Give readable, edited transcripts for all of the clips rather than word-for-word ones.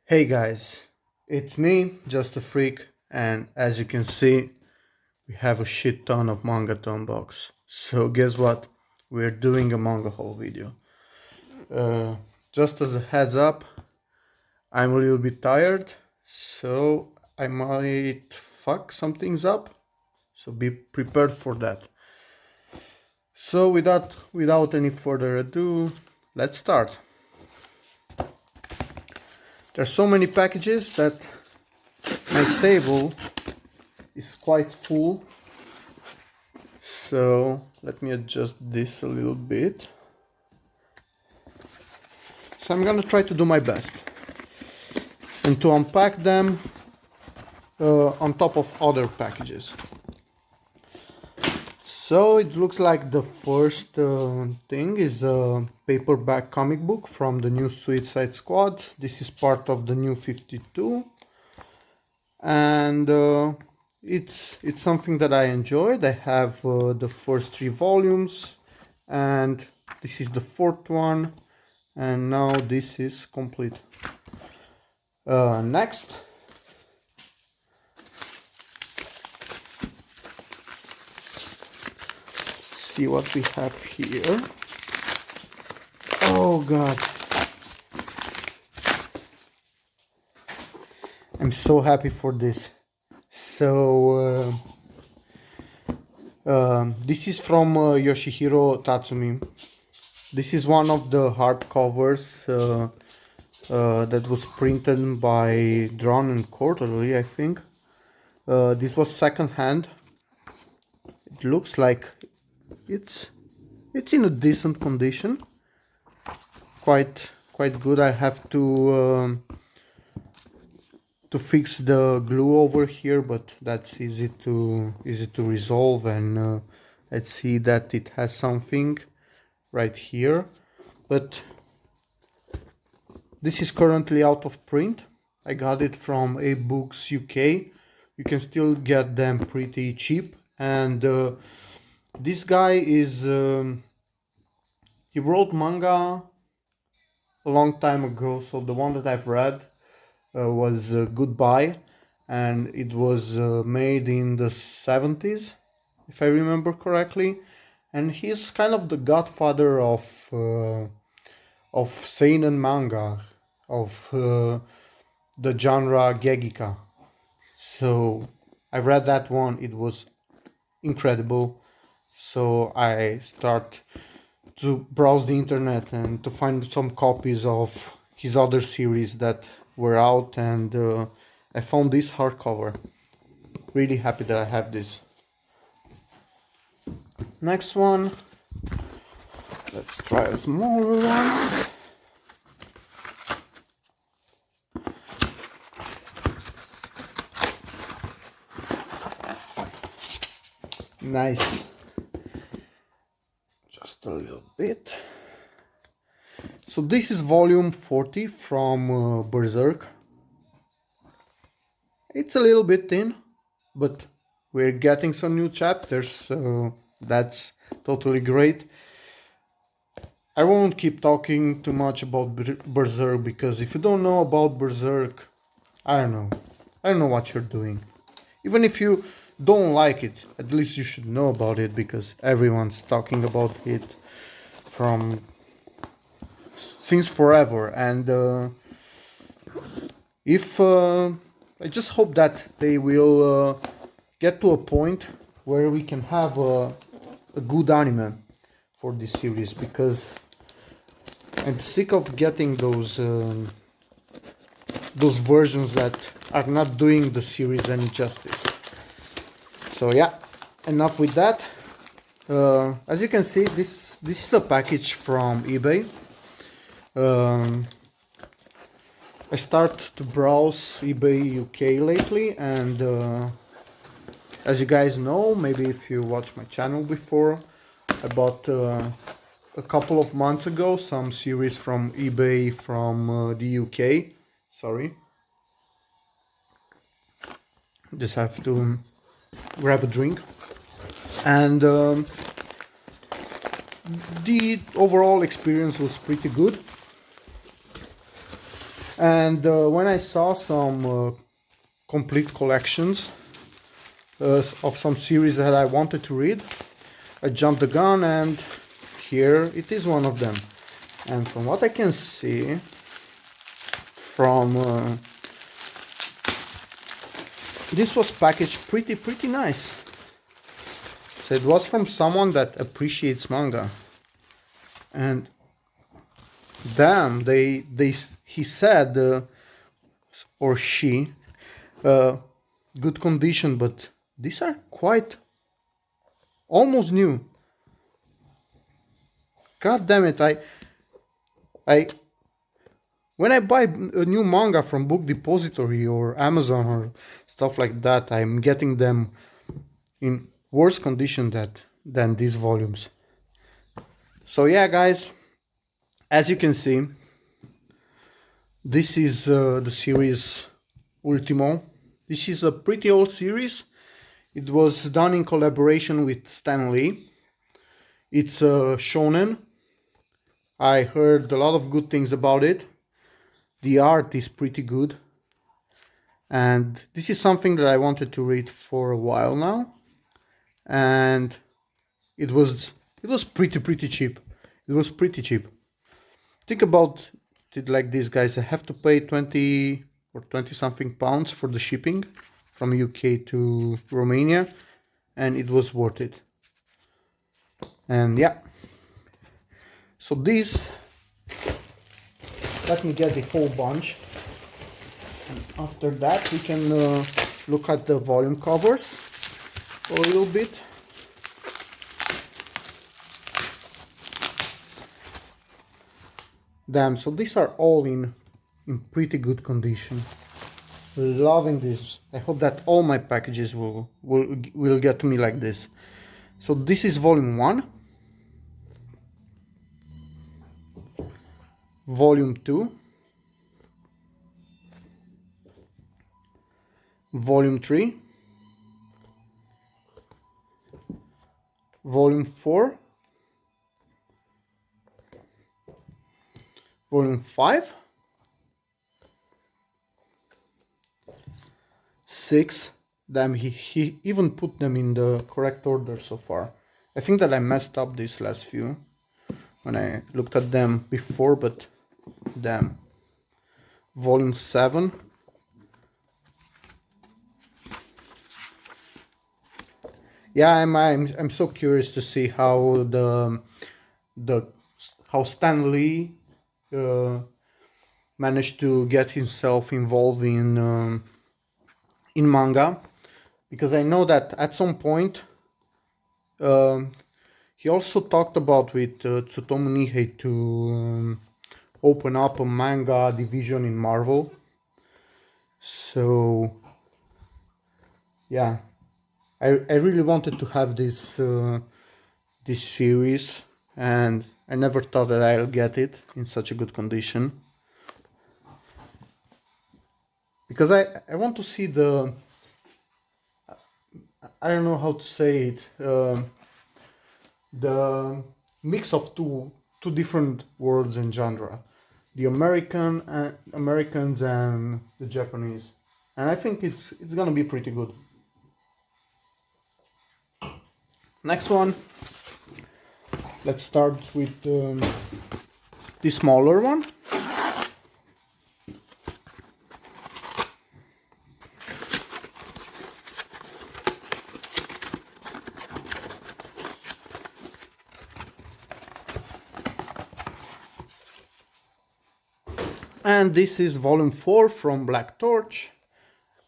Hey guys, it's me, Just a Freak, and as you can see, we have a shit ton of manga to unbox. So guess what? We're doing a manga haul video. Uh, just as a heads up, I'm a little bit tired, so I might fuck some things up. So be prepared for that. So without any further ado, let's start. There's so many packages that my table is quite full. So let me adjust this a little bit. So I'm gonna try to do my best and to unpack them on top of other packages. So it looks like the first thing is a paperback comic book from the new Suicide Squad. This is part of the new 52, and it's something that I enjoyed. I have the first 3 volumes, and this is the 4th one, and now this is complete. Next, see what we have here. Oh god, I'm so happy for this. So this is from Yoshihiro Tatsumi. This is one of the hardcovers that was printed by Drawn and Quarterly, I think. This was second hand. It looks like it's in a decent condition. Quite good. I have to fix the glue over here, but that's easy to resolve. And let's see that it has something right here, but this is currently out of print. I got it from A-Books UK. You can still get them pretty cheap, and this guy is he wrote manga a long time ago, so the one that I've read was Goodbye, and it was made in the 70s, if I remember correctly, and he's kind of the godfather of seinen manga, of the genre Gegika. So I read that one, it was incredible. So I start to browse the internet and to find some copies of his other series that were out, and I found this hardcover. Really happy that I have this. Next one, let's try a smaller one. Nice. Just a little bit. So this is volume 40 from Berserk. It's a little bit thin, but we're getting some new chapters, so that's totally great. I won't keep talking too much about Berserk, because if you don't know about Berserk, I don't know what you're doing. Even if you don't like it, at least you should know about it, because everyone's talking about it since forever. And if I just hope that they will get to a point where we can have a good anime for this series, because I'm sick of getting those versions that are not doing the series any justice. So yeah, enough with that. As you can see, this is a package from eBay. I start to browse eBay UK lately, and as you guys know, maybe if you watch my channel before, I bought a couple of months ago some series from eBay from the UK. Sorry, just have to grab a drink. And the overall experience was pretty good. And when I saw some complete collections of some series that I wanted to read, I jumped the gun, and here it is, one of them. And from what I can see, from this was packaged pretty nice. So it was from someone that appreciates manga, and damn, he said or she, good condition, but these are quite almost new. God damn it! I when I buy a new manga from Book Depository or Amazon or stuff like that, I'm getting them in worse condition than these volumes. So yeah, guys, as you can see, this is the series Ultimo. This is a pretty old series. It was done in collaboration with Stan Lee. It's a shonen. I heard a lot of good things about it. The art is pretty good. And this is something that I wanted to read for a while now. And it was pretty cheap. It was pretty cheap. Think about it like this, guys. I have to pay 20 or 20 something pounds for the shipping from UK to Romania, and it was worth it. And yeah, so this, let me get the whole bunch, and after that we can look at the volume covers a little bit. Damn, so these are all in pretty good condition. Loving this. I hope that all my packages will get to me like this. So this is volume 1, volume 2, volume 3, volume 4, volume 5, 6. Damn, he even put them in the correct order so far. I think that I messed up these last few when I looked at them before, but damn. Volume 7. Yeah, I'm so curious to see how how Stan Lee managed to get himself involved in manga, because I know that at some point he also talked about with Tsutomu Nihei to open up a manga division in Marvel. So yeah, I really wanted to have this this series, and I never thought that I'll get it in such a good condition, because I want to see the, I don't know how to say it, the mix of two different worlds and genre, the Americans and the Japanese, and I think it's gonna be pretty good. Next one, let's start with the smaller one. And this is volume 4 from Black Torch.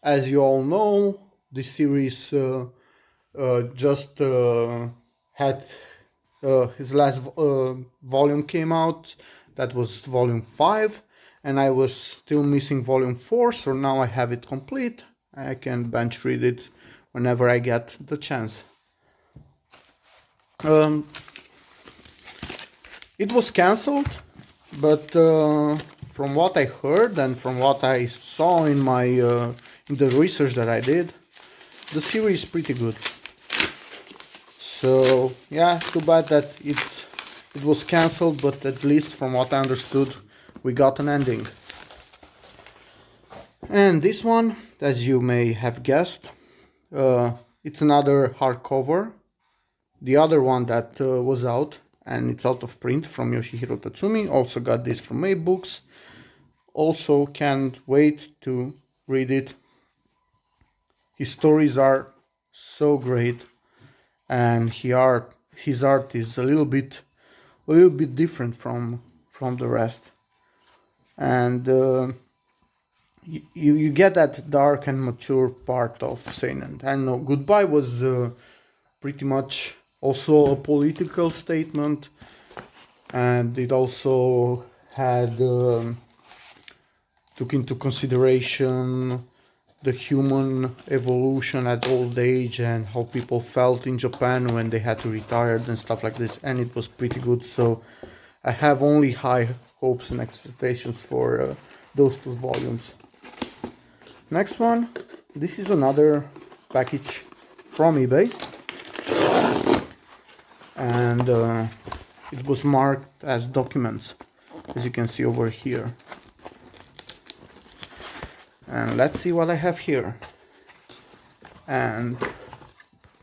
As you all know, this series just had his last volume came out. That was volume 5, and I was still missing volume 4, so now I have it complete. I can bench read it whenever I get the chance. It was cancelled, but from what I heard and from what I saw in my in the research that I did, the series is pretty good. So yeah, too bad that it was cancelled, but at least from what I understood, we got an ending. And this one, as you may have guessed, it's another hardcover. The other one that was out, and it's out of print, from Yoshihiro Tatsumi. Also got this from Made Books. Also can't wait to read it. His stories are so great, and his art is a little bit different from the rest. And you get that dark and mature part of seinen. I know Goodbye was pretty much also a political statement, and it also had took into consideration the human evolution at old age and how people felt in Japan when they had to retire and stuff like this, and it was pretty good. So I have only high hopes and expectations for those two volumes. Next one, this is another package from eBay, and it was marked as documents, as you can see over here. And let's see what I have here. And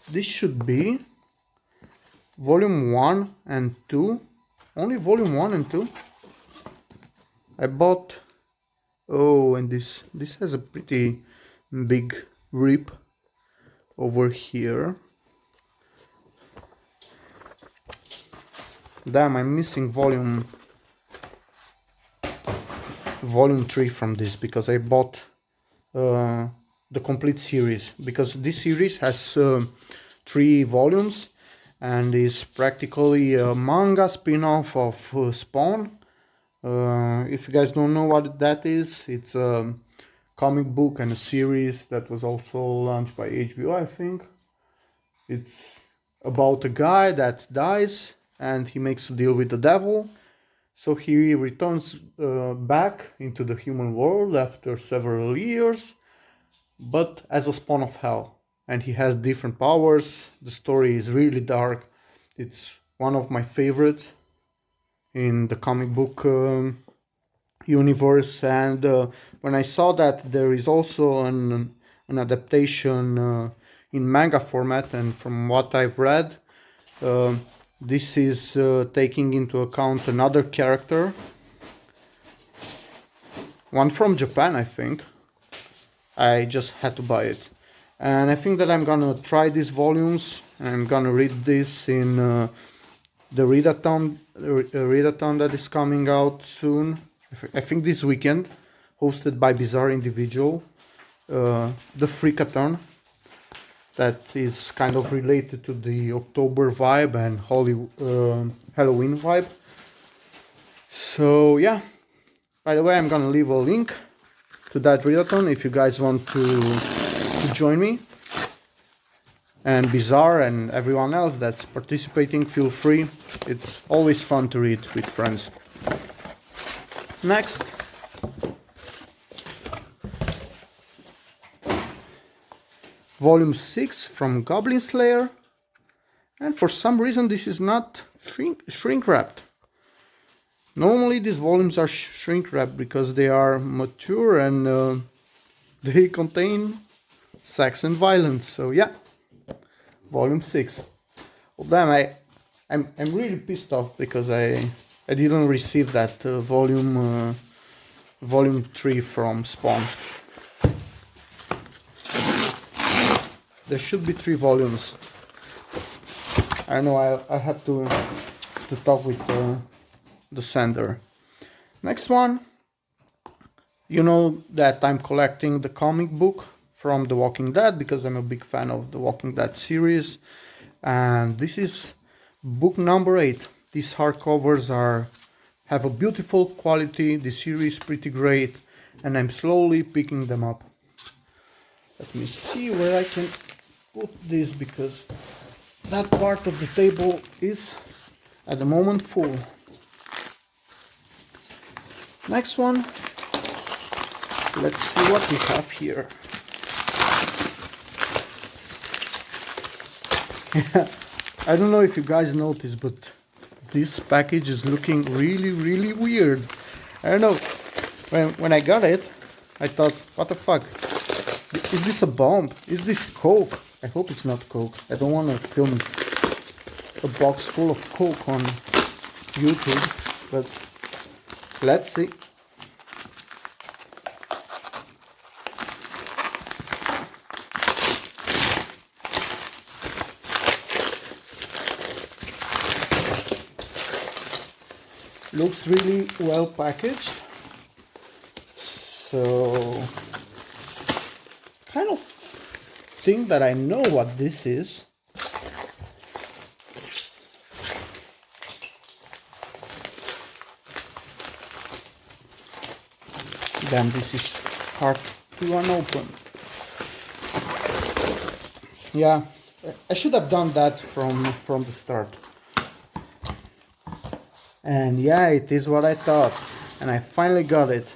this should be volume 1 and 2. Only volume 1 and 2. I bought... Oh, and this has a pretty big rip over here. Damn, I'm missing volume 3 from this, because I bought the complete series, because this series has 3 volumes and is practically a manga spin-off of Spawn. If you guys don't know what that is, it's a comic book and a series that was also launched by HBO, I think. It's about a guy that dies and he makes a deal with the devil. So he returns back into the human world after several years, but as a spawn of hell. And he has different powers. The story is really dark. It's one of my favorites in the comic book universe. And when I saw that there is also an adaptation in manga format, and from what I've read, this is taking into account another character, one from Japan, I think. I just had to buy it, and I think that I'm gonna try these volumes. I'm gonna read this in the readathon that is coming out soon. I think this weekend, hosted by Bizarre Individual, the FREAK-A-THON. That is kind of related to the October vibe and Halloween vibe. So yeah, by the way, I'm gonna leave a link to that readathon if you guys want to join me. And Bizarre and everyone else that's participating, feel free. It's always fun to read with friends. Next, volume 6 from Goblin Slayer, and for some reason this is not shrink wrapped. Normally these volumes are shrink wrapped because they are mature and they contain sex and violence. So yeah, volume 6. Well, damn, I'm really pissed off because I didn't receive that volume 3 from Spawn. There should be 3 volumes. I know I have to talk with the sender. Next one. You know that I'm collecting the comic book from The Walking Dead because I'm a big fan of The Walking Dead series. And this is book number 8. These hardcovers have a beautiful quality. The series is pretty great, and I'm slowly picking them up. Let me see where I can put this, because that part of the table is at the moment full. Next one, let's see what we have here. I don't know if you guys noticed, but this package is looking really weird. I don't know. When I got it, I thought, what the fuck? Is this a bomb? Is this Coke? I hope it's not Coke. I don't want to film a box full of Coke on YouTube, but let's see. Looks really well packaged. So kind of think that I know what this is. Damn, this is hard to unopen. Yeah, I should have done that from the start. And yeah, it is what I thought, and I finally got it.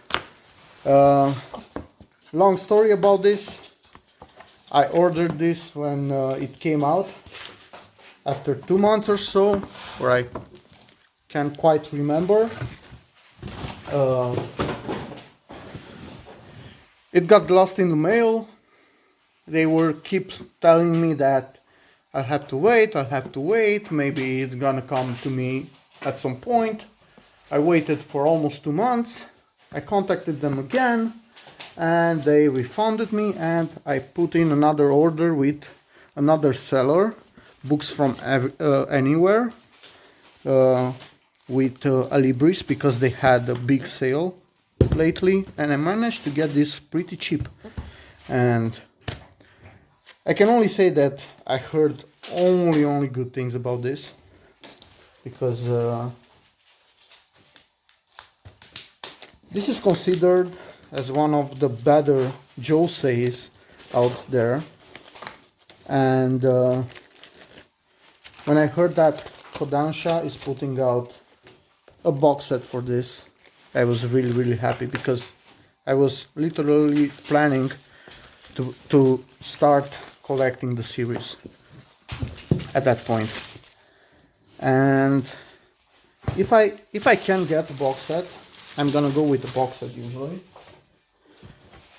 Long story about this. I ordered this when it came out, after 2 months or so, or I can't quite remember. It got lost in the mail. They were keep telling me that I'll have to wait, maybe it's gonna come to me at some point. I waited for almost 2 months. I contacted them again and they refunded me, and I put in another order with another seller, Books from Anywhere, with Alibris, because they had a big sale lately, and I managed to get this pretty cheap. And I can only say that I heard only good things about this, because this is considered as one of the better joseis out there. And when I heard that Kodansha is putting out a box set for this, I was really happy, because I was literally planning to start collecting the series at that point. And if I can get a box set, I'm gonna go with the box set usually,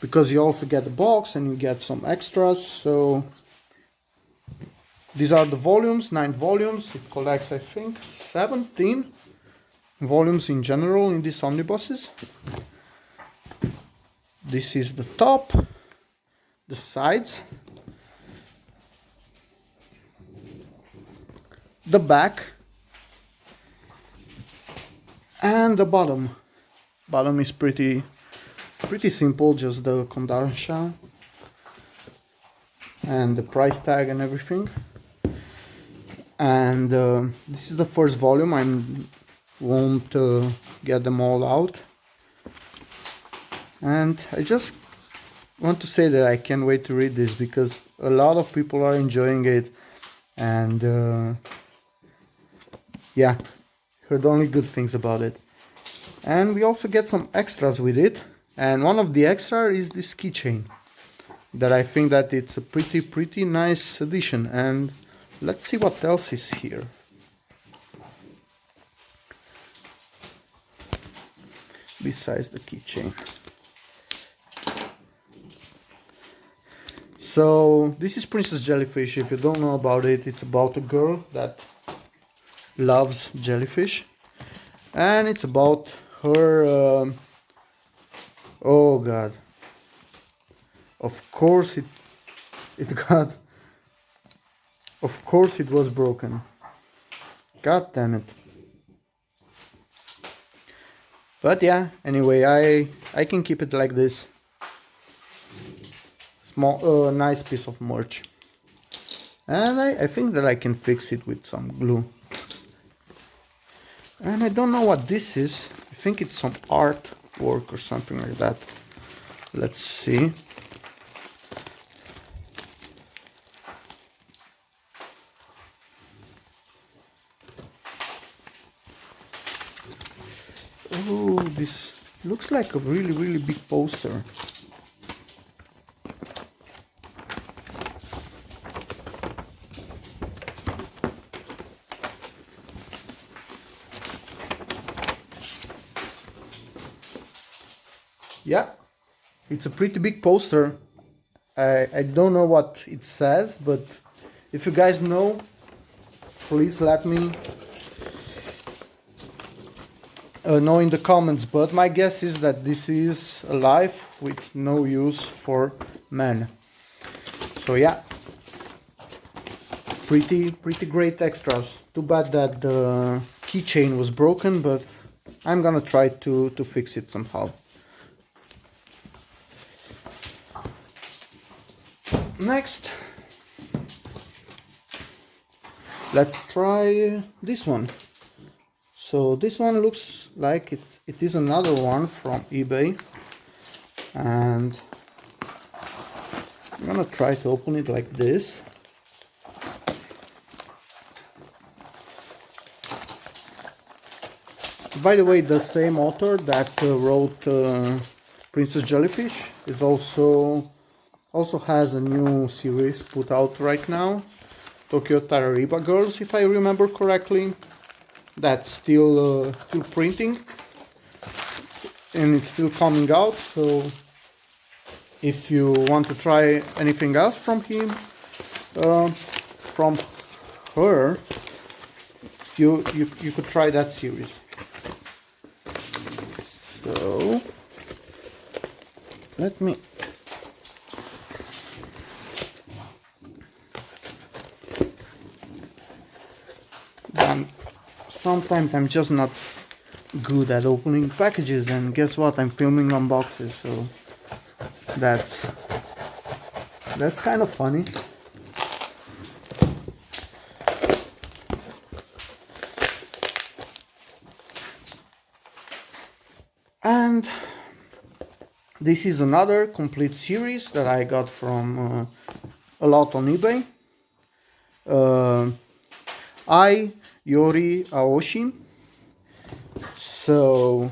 because you also get the box and you get some extras. So these are the volumes, 9 volumes. It collects, I think, 17 volumes in general in these omnibuses. This is the top, the sides, the back, and the bottom. Bottom is pretty simple, just the Kodansha and the price tag and everything. And this is the first volume. I won't get them all out, and I just want to say that I can't wait to read this, because a lot of people are enjoying it. And yeah, heard only good things about it. And we also get some extras with it, and one of the extra is this keychain, that I think that it's a pretty nice addition. And let's see what else is here. Besides the keychain. So this is Princess Jellyfish. If you don't know about it, it's about a girl that loves jellyfish, and it's about her oh god, of course it was broken. God damn it. But yeah, anyway, I can keep it like this. Small nice piece of merch. And I think that I can fix it with some glue. And I don't know what this is. I think it's some artwork or something like that. Let's see. Oh, this looks like a really big poster. Yeah, it's a pretty big poster. I don't know what it says, but if you guys know, please let me know in the comments. But my guess is that this is a life with no use for men. So yeah, pretty great extras. Too bad that the keychain was broken, but I'm gonna try to fix it somehow. Next, let's try this one. So this one looks like it is another one from eBay, and I'm gonna try to open it like this. By the way, the same author that wrote Princess Jellyfish is also has a new series put out right now, Tokyo Tarariba Girls, if I remember correctly. That's still printing, and it's still coming out. So if you want to try anything else from him, from her, you could try that series. So let me sometimes I'm just not good at opening packages, and guess what, I'm filming unboxes, so that's kind of funny. And this is another complete series that I got from a lot on eBay. I Yori Aoshi. So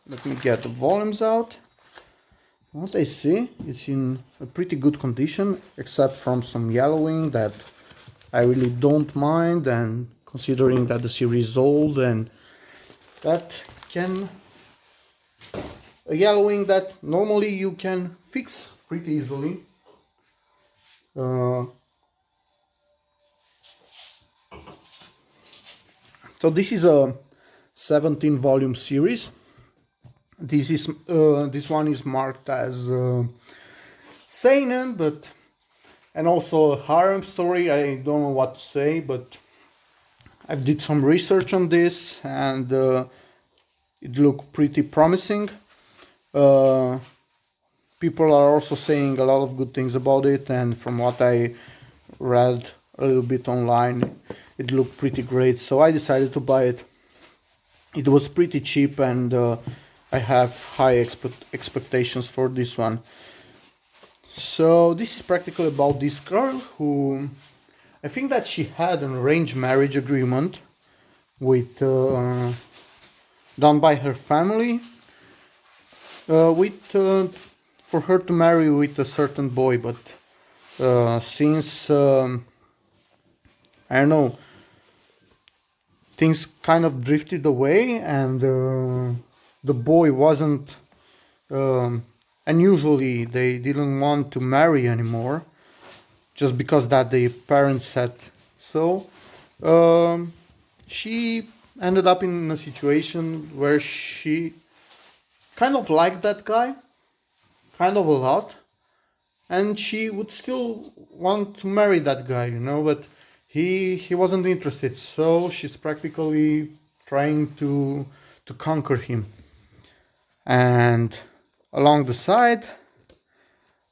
let me get the volumes out. What I see, it's in a pretty good condition, except from some yellowing that I really don't mind, and considering that the series is old, and that can a yellowing that normally you can fix pretty easily. So this is a 17 volume series. This one is marked as seinen, but and also a harem story. I don't know what to say, but I did some research on this, and it looked pretty promising. People are also saying a lot of good things about it, and from what I read a little bit online, it looked pretty great, so I decided to buy it. It was pretty cheap, and I have high expectations for this one. So this is practically about this girl who, I think that she had an arranged marriage agreement with done by her family, for her to marry with a certain boy, but since I don't know, things kind of drifted away, and the boy wasn't, and usually they didn't want to marry anymore, just because that the parents said so. She ended up in a situation where she kind of liked that guy, kind of a lot, and she would still want to marry that guy, you know, but he wasn't interested, so she's practically trying to conquer him. And along the side,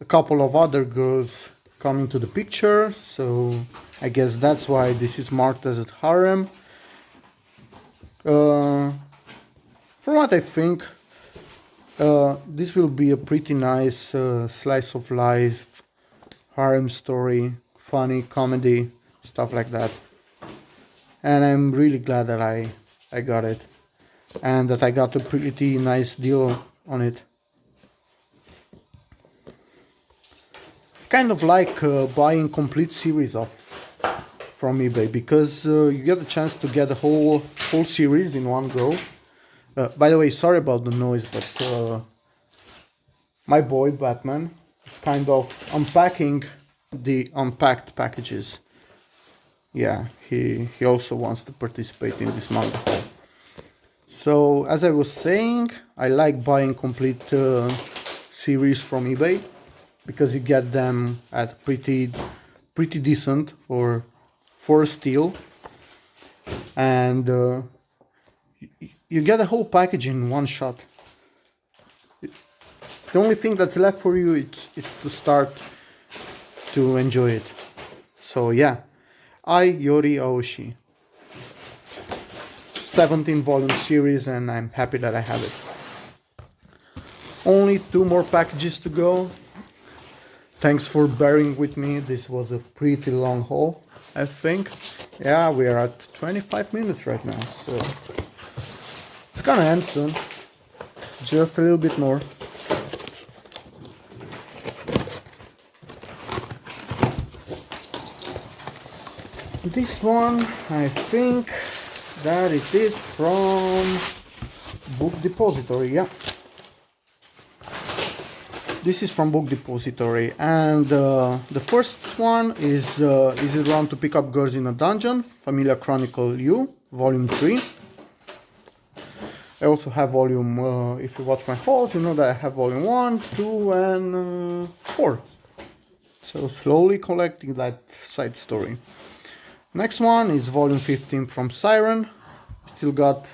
a couple of other girls come into the picture, so I guess that's why this is marked as a harem. From what I think, this will be a pretty nice slice of life harem story, funny comedy, stuff like that. And I'm really glad that I got it, and that I got a pretty nice deal on it. Kind of like buying complete series of from eBay, because you get a chance to get a whole series in one go. By the way, sorry about the noise, but my boy Batman is kind of unpacking the unpacked packages. Yeah, he also wants to participate in this manga haul. So as I was saying, I like buying complete series from eBay because you get them at pretty decent or for steal, and you get a whole package in one shot. The only thing that's left for you is to start to enjoy it. So yeah, Yori Aoshi, 17 volume series, and I'm happy that I have it. Only 2 more packages to go. Thanks for bearing with me. This was a pretty long haul, I think. Yeah, we are at 25 minutes right now, so it's gonna end soon. Just a little bit more. This one, I think that it is from Book Depository, yeah. This is from Book Depository, and the first one is it wrong to pick up girls in a dungeon? Familia Chronicle U, Volume 3. I also have volume, if you watch my hauls, you know that I have volume 1, 2, and 4. So slowly collecting that side story. Next one is volume 15 from Siren. Still got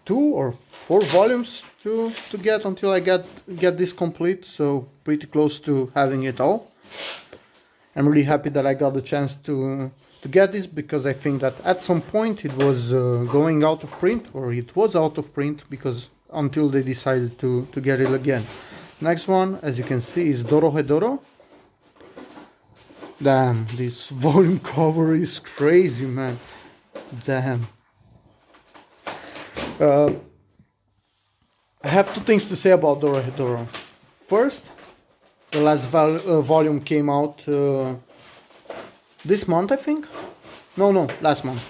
2 or 4 volumes to get until I get this complete, so pretty close to having it all. I'm really happy that I got the chance to get this, because I think that at some point it was going out of print, or it was out of print, because until they decided to get it again. Next one, as you can see, is Dorohedoro. Damn, this volume cover is crazy, man. Damn. I have 2 things to say about Dorohedoro. First, the last volume came out this month, I think. No, last month.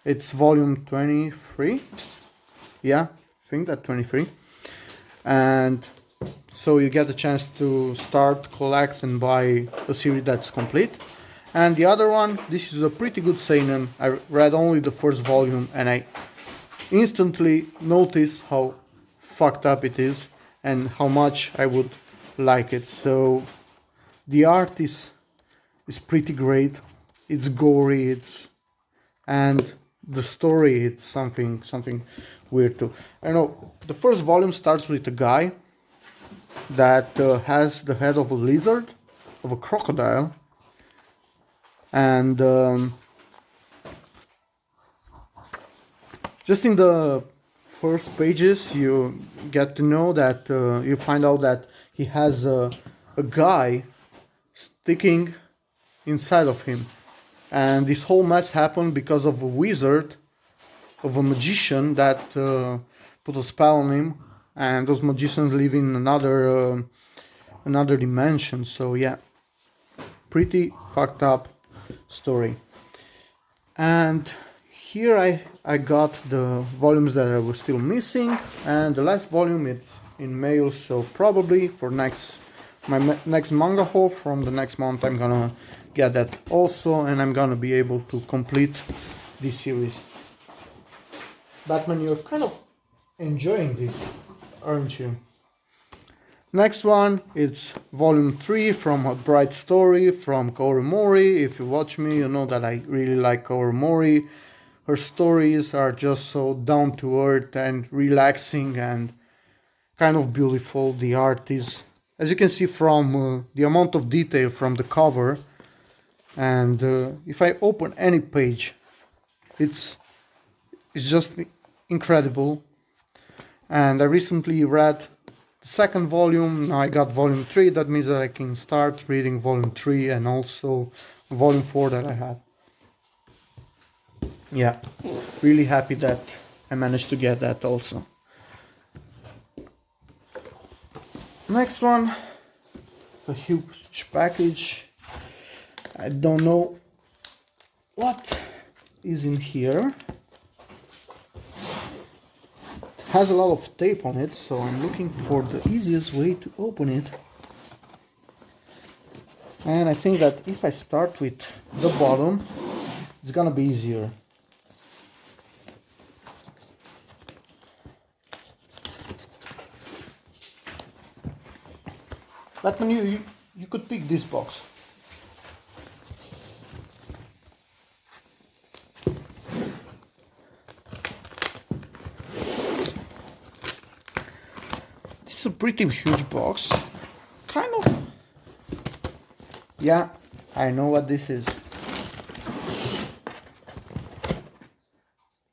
It's volume 23. Yeah, I think that 23. And so you get a chance to start, collect, and buy a series that's complete. And the other one, this is a pretty good seinen. I read only the first volume, and I instantly noticed how fucked up it is and how much I would like it. So the art is pretty great. It's gory, and the story, it's something weird too. I know the first volume starts with a guy that has the head of a lizard, of a crocodile, and just in the first pages you get to know that you find out that he has a guy sticking inside of him, and this whole mess happened because of a wizard, of a magician that put a spell on him, and those magicians live in another dimension. So yeah, pretty fucked up story. And here I got the volumes that I was still missing, and the last volume is in mail, so probably for my next manga haul from the next month I'm gonna get that also, and I'm gonna be able to complete this series. Batman, you're kind of enjoying this, aren't you? Next one, it's volume 3 from A Bright Story from Kaoru Mori. If you watch me, you know that I really like Kaoru Mori. Her stories are just so down to earth and relaxing and kind of beautiful. The art is, as you can see from the amount of detail from the cover, and if I open any page, it's just incredible. And I recently read the second volume. Now I got volume 3. That means that I can start reading volume 3 and also volume 4 that I have. Yeah, really happy that I managed to get that also. Next one, a huge package. I don't know what is in here. has a lot of tape on it, so I'm looking for the easiest way to open it. And I think that if I start with the bottom, it's gonna be easier. Batman, you could pick this box. This is a pretty huge box. Kind of. Yeah, I know what this is.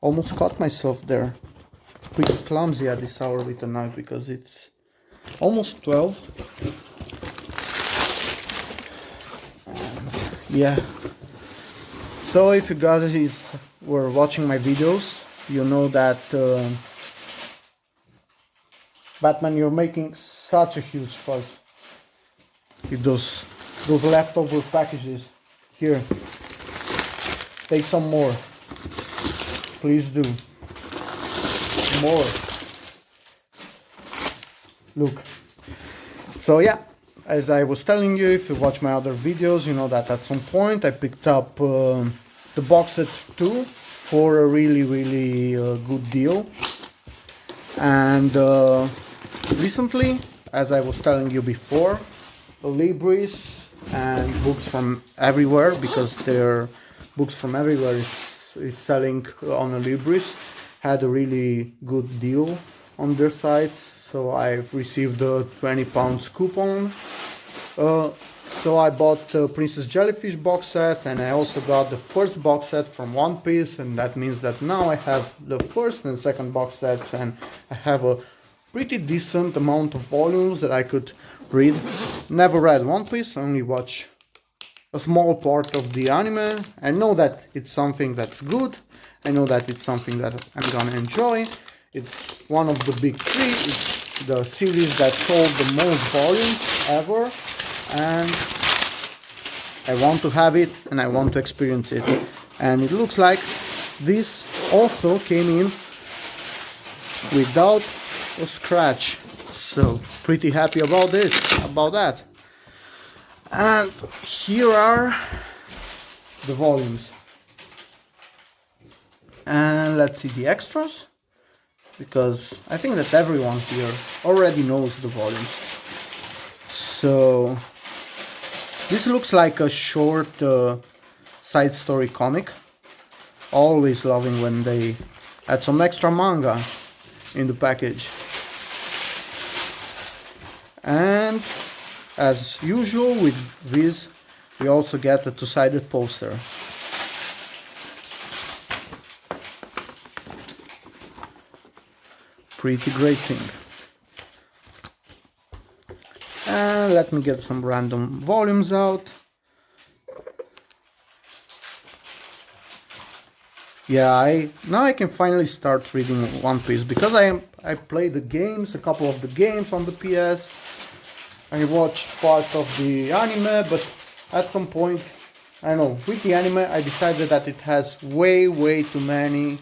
Almost caught myself there. Pretty clumsy at this hour with a knife because it's almost 12. Yeah. So if you guys were watching my videos, you know that Batman, you're making such a huge fuss with those leftover packages. Here, take some more. Please do. More. Look. So yeah, as I was telling you, if you watch my other videos, you know that at some point I picked up the box set 2 for a really good deal. And recently, as I was telling you before, Libris and Books from Everywhere, because their Books from Everywhere is selling on a Libris, had a really good deal on their sites. So I've received a £20 coupon. So I bought the Princess Jellyfish box set, and I also got the first box set from One Piece, and that means that now I have the first and second box sets, and I have a pretty decent amount of volumes that I could read. Never read One Piece, only watch a small part of the anime. I know that it's something that's good. I know that it's something that I'm gonna enjoy. It's one of the big three. It's the series that sold the most volumes ever, and I want to have it and I want to experience it. And it looks like this also came in without a scratch, so pretty happy about that. And here are the volumes, and let's see the extras, because I think that everyone here already knows the volumes. So this looks like a short side story comic. Always loving when they add some extra manga in the package. And as usual with this, we also get a two-sided poster. Pretty great thing. And let me get some random volumes out. Yeah, now I can finally start reading One Piece, because I played the games, a couple of the games on the PS. I watched part of the anime, but at some point, I don't know, with the anime I decided that it has way too many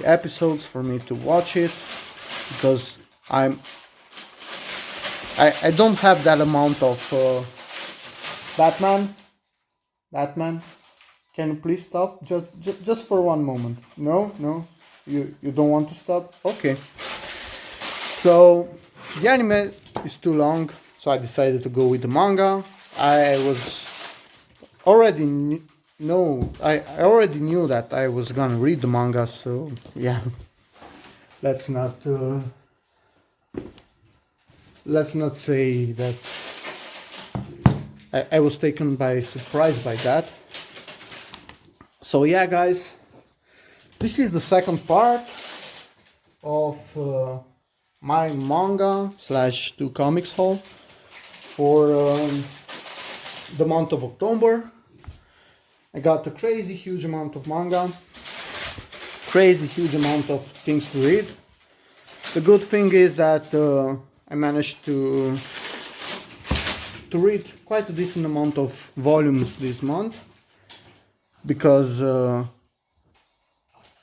episodes for me to watch it, because I don't have that amount of Batman, can you please stop just for one moment? No, you don't want to stop? Okay. So the anime is too long, so I decided to go with the manga. I already knew that I was gonna read the manga, so yeah. Let's not say that I was taken by surprise by that. So yeah, guys, this is the second part of my manga / 2 comics haul for the month of October. I got a crazy huge amount of manga, crazy huge amount of things to read. The good thing is that I managed to read quite a decent amount of volumes this month, because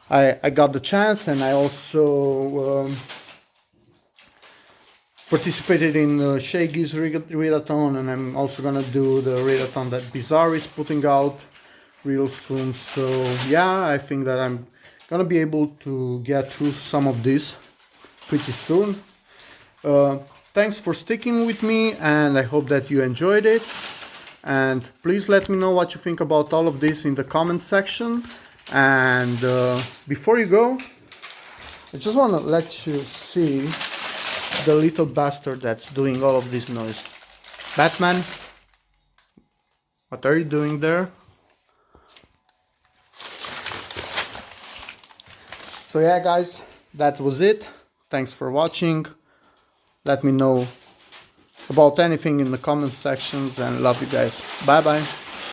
I got the chance, and I also participated in Shaggy's readathon, and I'm also gonna do the readathon that Bizarre is putting out real soon. So yeah, I think that I'm gonna be able to get through some of this pretty soon. Thanks for sticking with me, and I hope that you enjoyed it. And please let me know what you think about all of this in the comment section. And before you go, I just want to let you see the little bastard that's doing all of this noise. Batman, what are you doing there? So yeah, guys, that was it. Thanks for watching. Let me know about anything in the comment sections, and love you guys. Bye bye.